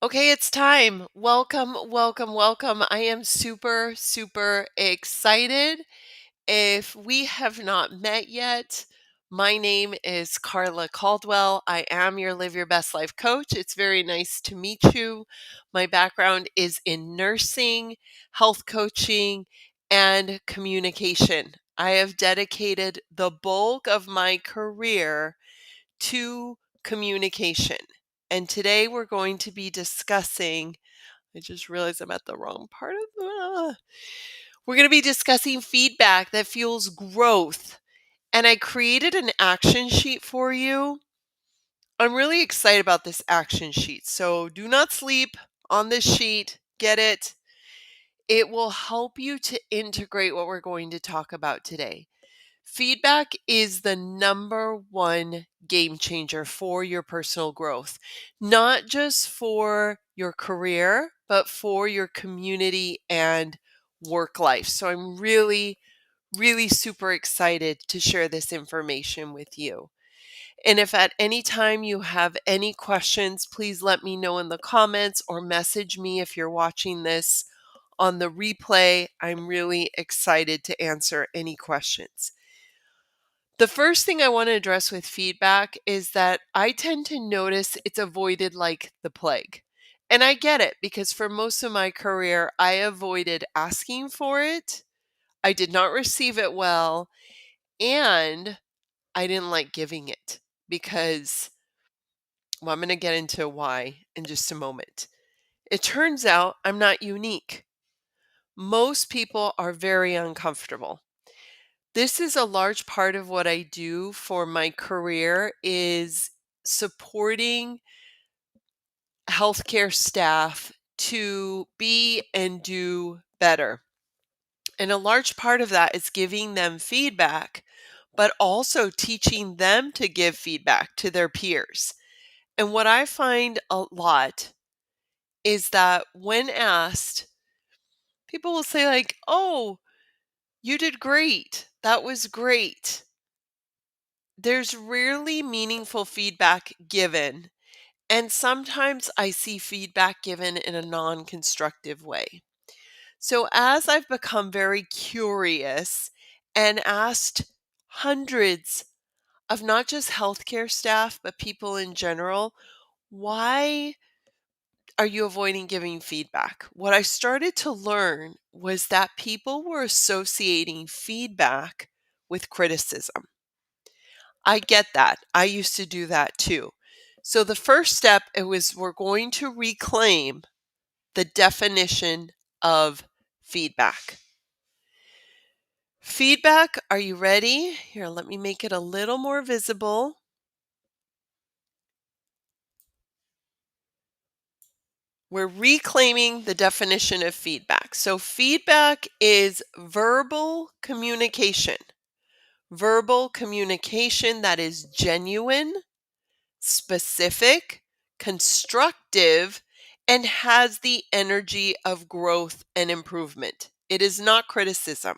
Okay, it's time. Welcome, welcome, welcome. I am super, super excited. If we have not met yet, my name is Karla Caldwell. I am your Live Your Best Life coach. It's very nice to meet you. My background is in nursing, health coaching, and communication. I have dedicated the bulk of my career to communication. And today we're going to be discussing, I just realized I'm at the wrong part of we're going to be discussing feedback that fuels growth. And I created an action sheet for you. I'm really excited about this action sheet. So do not sleep on this sheet. Get it. It will help you to integrate what we're going to talk about today. Feedback is the number one game changer for your personal growth, not just for your career, but for your community and work life. So I'm really, really super excited to share this information with you. And if at any time you have any questions, please let me know in the comments or message me if you're watching this on the replay. I'm really excited to answer any questions. The first thing I want to address with feedback is that I tend to notice it's avoided like the plague. And I get it because for most of my career, I avoided asking for it. I did not receive it well. And I didn't like giving it because, well, I'm going to get into why in just a moment. It turns out I'm not unique. Most people are very uncomfortable. This is a large part of what I do for my career is supporting healthcare staff to be and do better. And a large part of that is giving them feedback, but also teaching them to give feedback to their peers. And what I find a lot is that when asked, people will say, like, "Oh, you did great. That was great." There's rarely meaningful feedback given, and sometimes I see feedback given in a non constructive way. So, as I've become very curious and asked hundreds of not just healthcare staff, but people in general, why are you avoiding giving feedback? What I started to learn was that people were associating feedback with criticism. I get that. I used to do that too. So the first step it was we're going to reclaim the definition of feedback. Feedback, are you ready? Here, let me make it a little more visible. We're reclaiming the definition of feedback. So feedback is verbal communication. Verbal communication that is genuine, specific, constructive, and has the energy of growth and improvement. It is not criticism.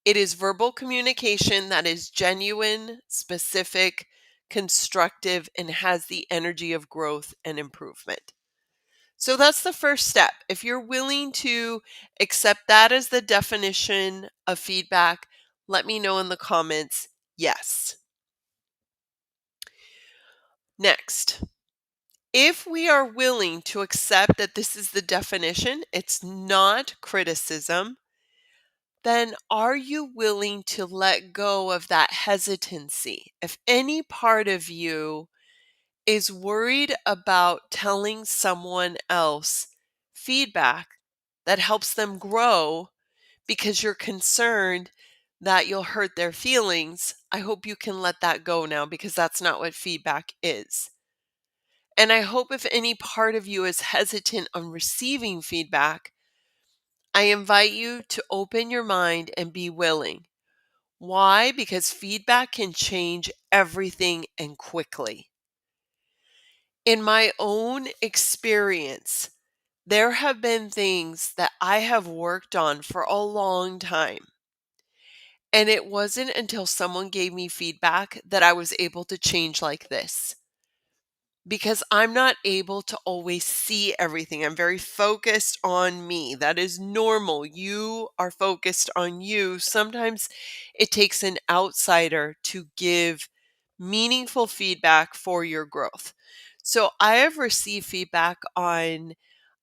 It is verbal communication that is genuine, specific, constructive, and has the energy of growth and improvement. So that's the first step. If you're willing to accept that as the definition of feedback, let me know in the comments, yes. Next, if we are willing to accept that this is the definition, it's not criticism, then are you willing to let go of that hesitancy? If any part of you is worried about telling someone else feedback that helps them grow because you're concerned that you'll hurt their feelings, I hope you can let that go now because that's not what feedback is. And I hope if any part of you is hesitant on receiving feedback, I invite you to open your mind and be willing. Why? Because feedback can change everything and quickly. In my own experience, there have been things that I have worked on for a long time. And it wasn't until someone gave me feedback that I was able to change like this. because I'm not able to always see everything. I'm very focused on me. That is normal. You are focused on you. Sometimes it takes an outsider to give meaningful feedback for your growth. So I have received feedback on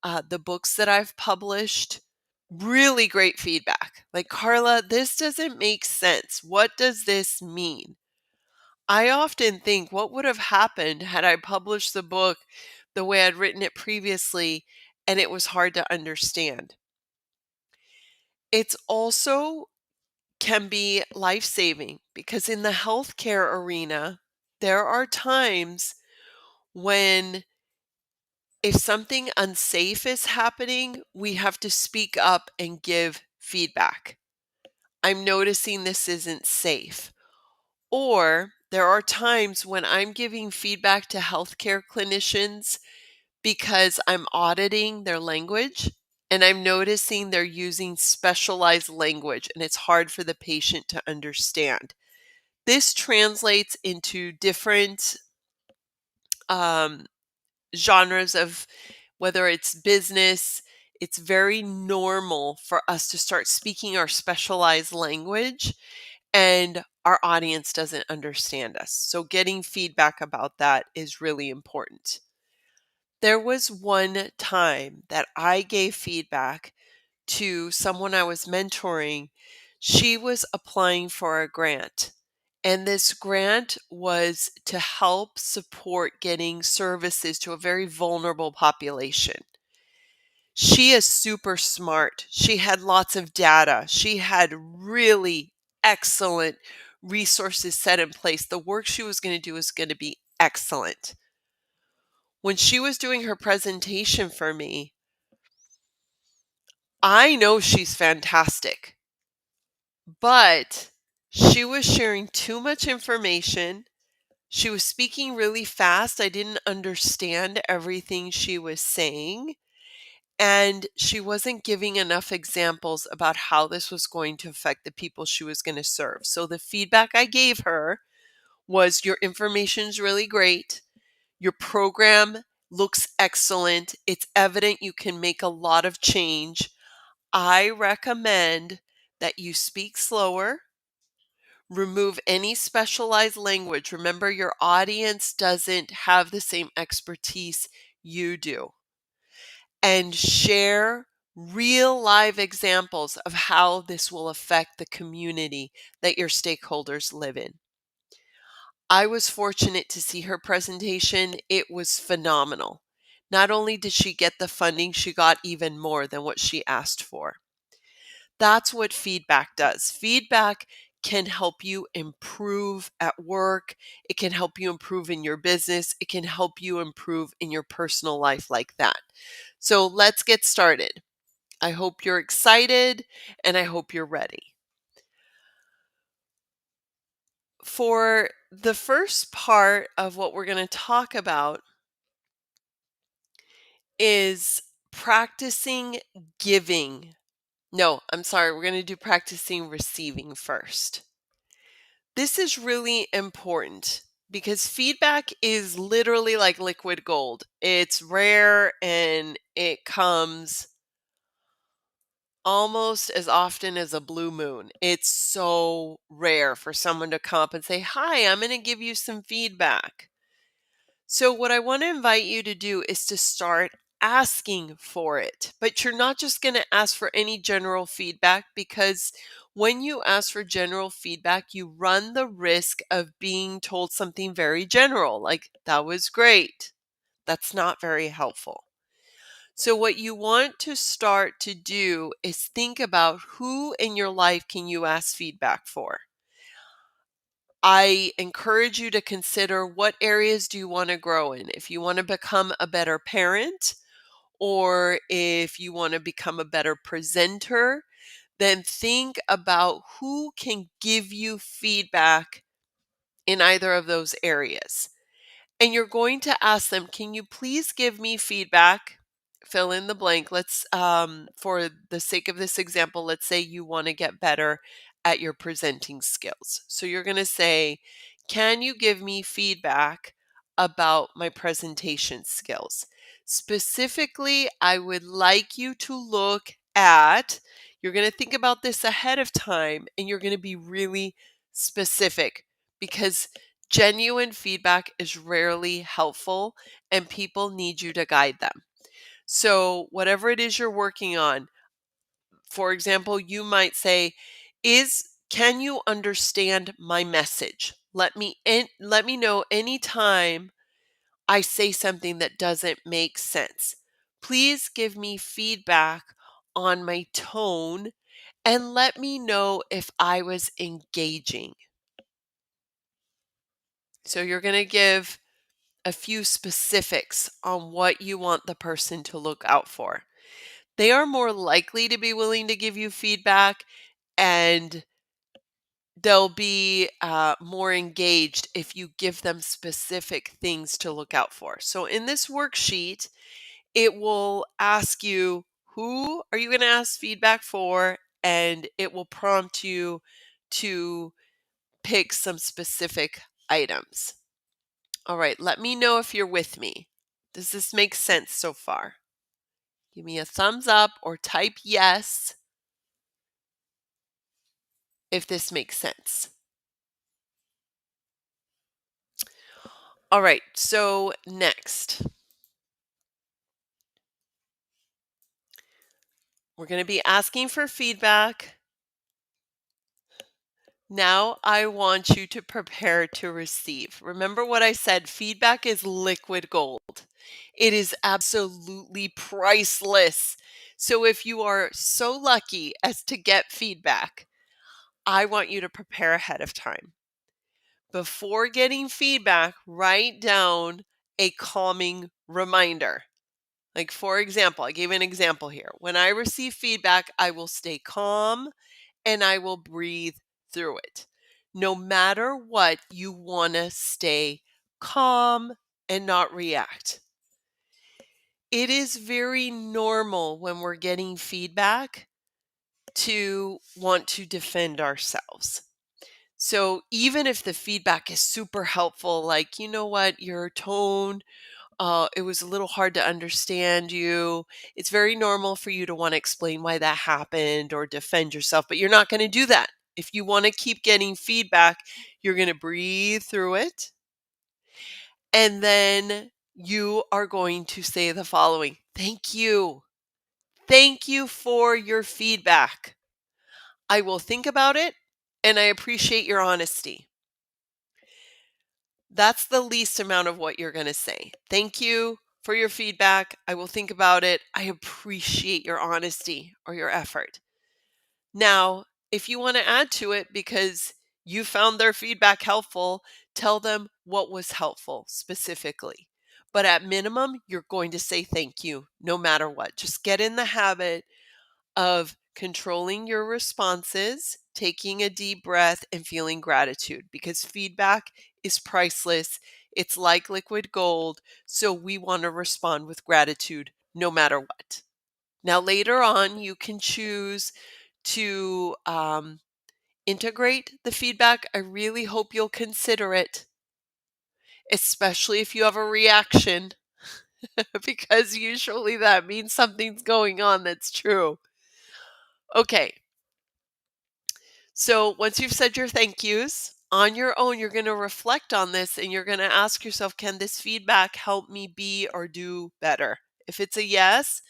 the books that I've published. Really great feedback. Like, Karla, this doesn't make sense. What does this mean? I often think, what would have happened had I published the book the way I'd written it previously and it was hard to understand? It's also can be life saving because in the healthcare arena, there are times when if something unsafe is happening, we have to speak up and give feedback. I'm noticing this isn't safe. Or there are times when I'm giving feedback to healthcare clinicians because I'm auditing their language and I'm noticing they're using specialized language and it's hard for the patient to understand. This translates into different um, genres of whether it's business. It's very normal for us to start speaking our specialized language and our audience doesn't understand us. So, getting feedback about that is really important. There was one time that I gave feedback to someone I was mentoring. She was applying for a grant, and this grant was to help support getting services to a very vulnerable population. She is super smart. She had lots of data. She had really excellent resources set in place. The work she was going to do was going to be excellent. When she was doing her presentation for me, I know she's fantastic, but she was sharing too much information. She was speaking really fast. I didn't understand everything she was saying. And she wasn't giving enough examples about how this was going to affect the people she was going to serve. So the feedback I gave her was your information's really great. Your program looks excellent. It's evident you can make a lot of change. I recommend that you speak slower, remove any specialized language. Remember, your audience doesn't have the same expertise you do. And share real live examples of how this will affect the community that your stakeholders live in. I was fortunate to see her presentation. It was phenomenal. Not only did she get the funding, she got even more than what she asked for. That's what feedback does. Feedback can help you improve at work. It can help you improve in your business. It can help you improve in your personal life like that. So let's get started. I hope you're excited and I hope you're ready. For the first part of what we're going to talk about is practicing giving. No, I'm sorry, we're going to do practicing receiving first. This is really important because feedback is literally like liquid gold. It's rare and it comes almost as often as a blue moon. It's so rare for someone to come up and say, "Hi, I'm going to give you some feedback." So, what I want to invite you to do is to start asking for it. But you're not just going to ask for any general feedback because when you ask for general feedback, you run the risk of being told something very general, like, "That was great." That's not very helpful. So, what you want to start to do is think about who in your life can you ask feedback for. I encourage you to consider what areas do you want to grow in. If you want to become a better parent, or if you want to become a better presenter, then think about who can give you feedback in either of those areas. And you're going to ask them, "Can you please give me feedback?" Fill in the blank. For the sake of this example, let's say you want to get better at your presenting skills. So you're going to say, "Can you give me feedback about my presentation skills. Specifically, I would like you to look at, you're going to think about this ahead of time and you're going to be really specific because genuine feedback is rarely helpful and people need you to guide them. So, whatever it is you're working on, for example, you might say, "Is can you understand my message? Let me know anytime I say something that doesn't make sense. Please give me feedback on my tone and let me know if I was engaging." So you're going to give a few specifics on what you want the person to look out for. They are more likely to be willing to give you feedback, and they'll be more engaged if you give them specific things to look out for. So in this worksheet, it will ask you, who are you going to ask feedback for? And it will prompt you to pick some specific items. All right, let me know if you're with me. Does this make sense so far? Give me a thumbs up or type yes if this makes sense. All right, so next, we're going to be asking for feedback. Now I want you to prepare to receive. Remember what I said, feedback is liquid gold. It is absolutely priceless. So if you are so lucky as to get feedback, I want you to prepare ahead of time. Before getting feedback, write down a calming reminder. Like, for example, I gave an example here. When I receive feedback, I will stay calm and I will breathe through it. No matter what, you want to stay calm and not react. It is very normal when we're getting feedback to want to defend ourselves. So even if the feedback is super helpful, like, you know what, your tone, it was a little hard to understand you. It's very normal for you to want to explain why that happened or defend yourself, but you're not going to do that. If you want to keep getting feedback, you're going to breathe through it. And then you are going to say the following: Thank you. Thank you for your feedback. I will think about it and I appreciate your honesty. That's the least amount of what you're going to say. Thank you for your feedback. I will think about it. I appreciate your honesty or your effort. Now, if you want to add to it because you found their feedback helpful, tell them what was helpful specifically. But at minimum, you're going to say thank you no matter what. Just get in the habit of controlling your responses, taking a deep breath, and feeling gratitude because feedback is priceless. It's like liquid gold. So we want to respond with gratitude no matter what. Now, later on, you can choose to integrate the feedback. I really hope you'll consider it, especially if you have a reaction, because usually that means something's going on that's true. Okay, so once you've said your thank yous, on your own, you're going to reflect on this and you're going to ask yourself, can this feedback help me be or do better? If it's a yes,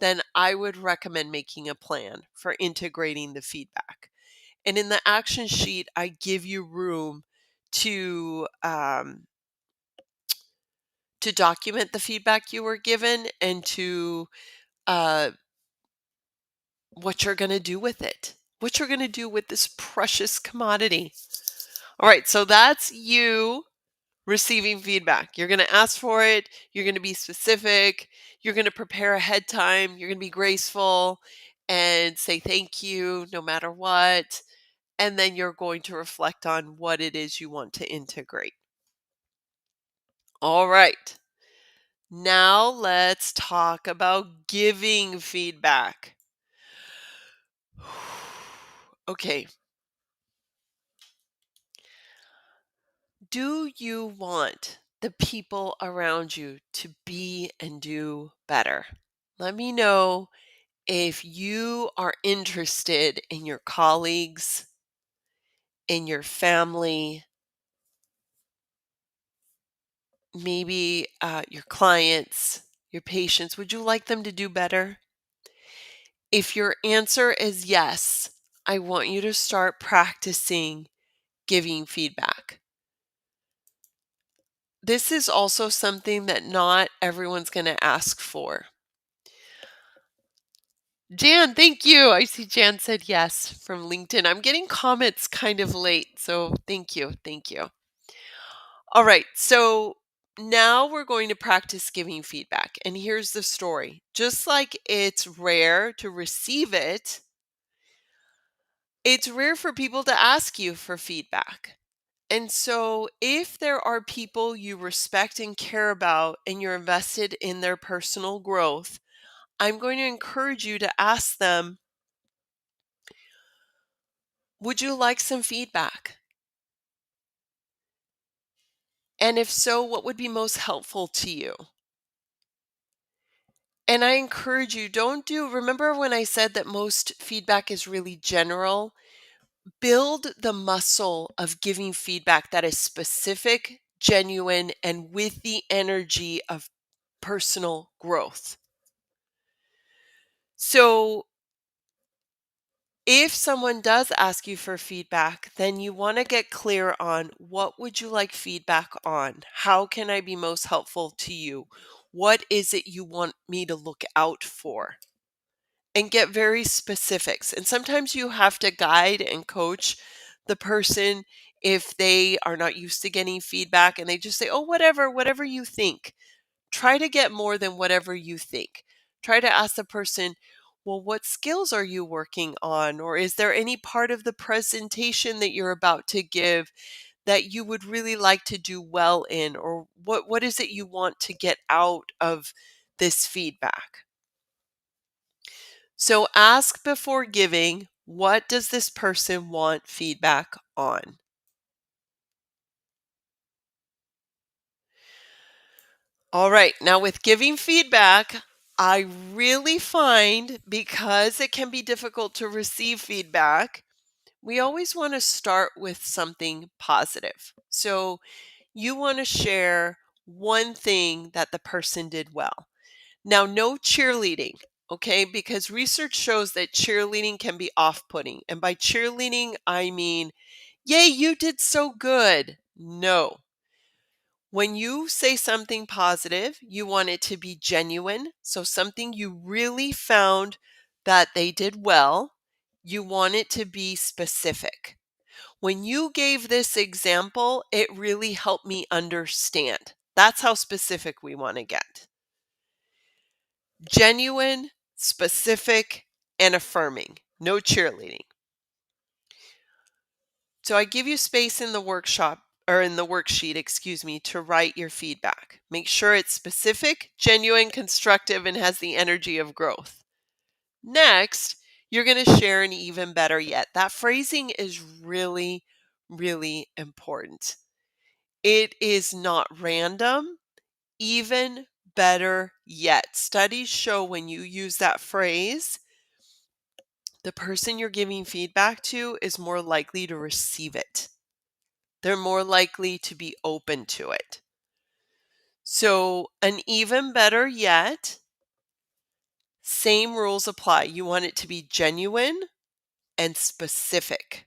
then I would recommend making a plan for integrating the feedback. And in the action sheet, I give you room to document the feedback you were given and to uh, what you're going to do with it, what you're going to do with this precious commodity. All right, so that's you receiving feedback. You're going to ask for it. You're going to be specific. You're going to prepare ahead time. You're going to be graceful and say thank you no matter what. And then you're going to reflect on what it is you want to integrate. All right. Now let's talk about giving feedback. Okay. Do you want the people around you to be and do better. Let me know if you are interested in your colleagues, in your family, maybe your clients, your patients. Would you like them to do better? If your answer is yes, I want you to start practicing giving feedback. This is also something that not everyone's going to ask for. Jan, thank you. I see Jan said yes from LinkedIn. I'm getting comments kind of late, so thank you. Thank you. All right, so now we're going to practice giving feedback. And here's the story. Just like it's rare to receive it, it's rare for people to ask you for feedback. And so, if there are people you respect and care about and you're invested in their personal growth, I'm going to encourage you to ask them, would you like some feedback? And if so, what would be most helpful to you? And I encourage you, remember when I said that most feedback is really general? Build the muscle of giving feedback that is specific, genuine, and with the energy of personal growth. So, if someone does ask you for feedback, then you want to get clear on what would you like feedback on? How can I be most helpful to you? What is it you want me to look out for? And get very specifics. And sometimes you have to guide and coach the person if they are not used to getting feedback and they just say, "Oh, whatever you think." Try to get more than whatever you think. Try to ask the person, well, what skills are you working on? Or is there any part of the presentation that you're about to give that you would really like to do well in? Or what is it you want to get out of this feedback? So ask before giving, what does this person want feedback on? All right, now with giving feedback, I really find because it can be difficult to receive feedback, we always want to start with something positive. So you want to share one thing that the person did well. Now, no cheerleading, okay? Because research shows that cheerleading can be off putting. And by cheerleading, I mean, yay, you did so good. No. When you say something positive, you want it to be genuine. So, something you really found that they did well, you want it to be specific. When you gave this example, it really helped me understand. That's how specific we want to get. Genuine, specific, and affirming. No cheerleading. So I give you space in the workshop or in the worksheet, excuse me, to write your feedback. Make sure it's specific, genuine, constructive, and has the energy of growth. Next, you're going to share an even better yet. That phrasing is really, really important. It is not random, even better yet. Studies show when you use that phrase, the person you're giving feedback to is more likely to receive it. They're more likely to be open to it. So, an even better yet, same rules apply. You want it to be genuine and specific.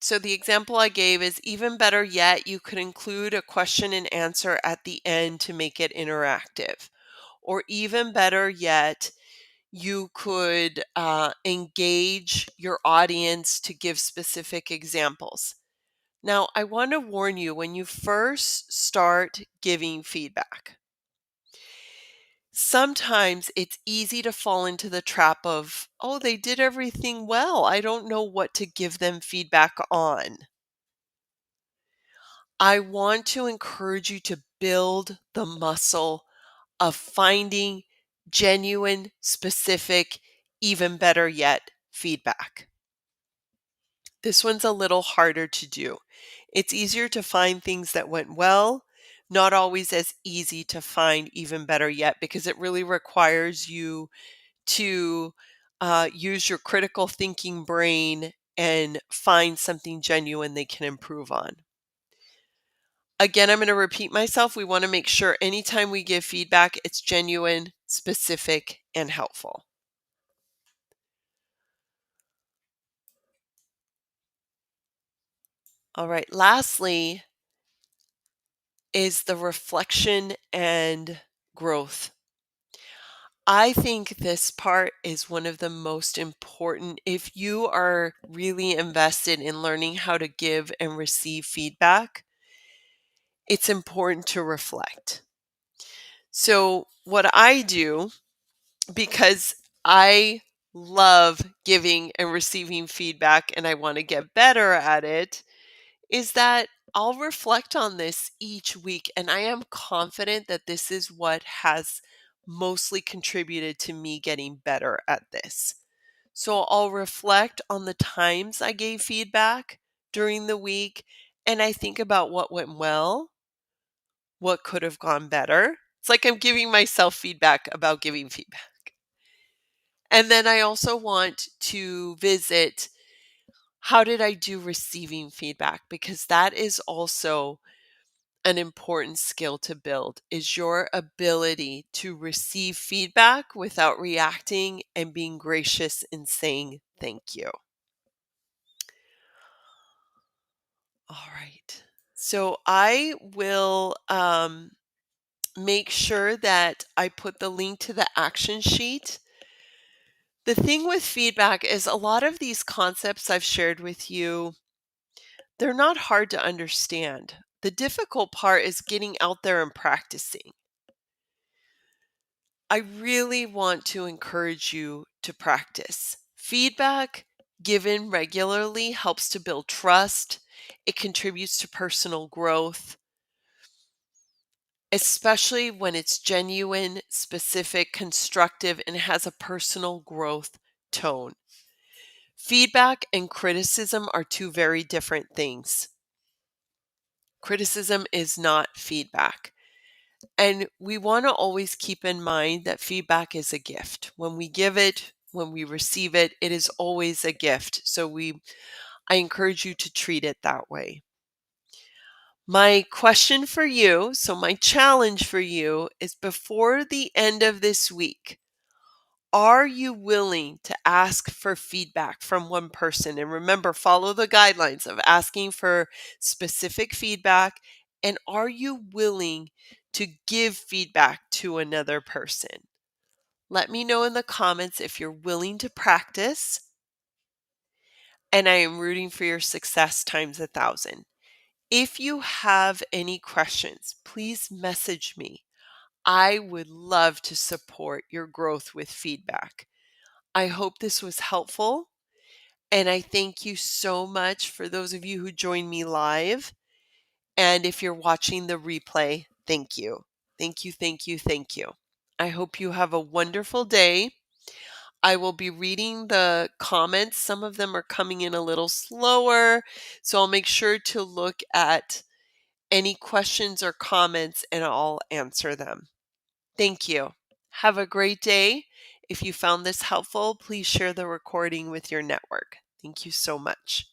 So, the example I gave is even better yet, you could include a question and answer at the end to make it interactive. Or, even better yet, you could engage your audience to give specific examples. Now, I want to warn you when you first start giving feedback, sometimes it's easy to fall into the trap of, oh, they did everything well. I don't know what to give them feedback on. I want to encourage you to build the muscle of finding genuine, specific, even better yet, feedback. This one's a little harder to do. It's easier to find things that went well, not always as easy to find even better yet, because it really requires you to use your critical thinking brain and find something genuine they can improve on. Again, I'm going to repeat myself. We want to make sure anytime we give feedback, it's genuine, specific, and helpful. All right. Lastly, is the reflection and growth. I think this part is one of the most important. If you are really invested in learning how to give and receive feedback, it's important to reflect. So, what I do, because I love giving and receiving feedback and I want to get better at it, is that I'll reflect on this each week. And I am confident that this is what has mostly contributed to me getting better at this. So I'll reflect on the times I gave feedback during the week and I think about what went well, what could have gone better. It's like I'm giving myself feedback about giving feedback. And then I also want to visit, how did I do receiving feedback? Because that is also an important skill to build, is your ability to receive feedback without reacting and being gracious in saying thank you. All right. So I will make sure that I put the link to the action sheet. The thing with feedback is a lot of these concepts I've shared with you, they're not hard to understand. The difficult part is getting out there and practicing. I really want to encourage you to practice. Feedback given regularly helps to build trust. It contributes to personal growth, especially when it's genuine, specific, constructive, and has a personal growth tone. Feedback and criticism are two very different things. Criticism is not feedback. And we want to always keep in mind that feedback is a gift. When we give it, when we receive it, it is always a gift. So I encourage you to treat it that way. My question for you, so my challenge for you is, before the end of this week, are you willing to ask for feedback from one person? And remember, follow the guidelines of asking for specific feedback. And are you willing to give feedback to another person? Let me know in the comments if you're willing to practice. And I am rooting for your success times 1,000. If you have any questions, please message me. I would love to support your growth with feedback. I hope this was helpful. And I thank you so much for those of you who joined me live. And if you're watching the replay, thank you. Thank you, thank you, thank you. I hope you have a wonderful day. I will be reading the comments. Some of them are coming in a little slower. So I'll make sure to look at any questions or comments and I'll answer them. Thank you. Have a great day. If you found this helpful, please share the recording with your network. Thank you so much.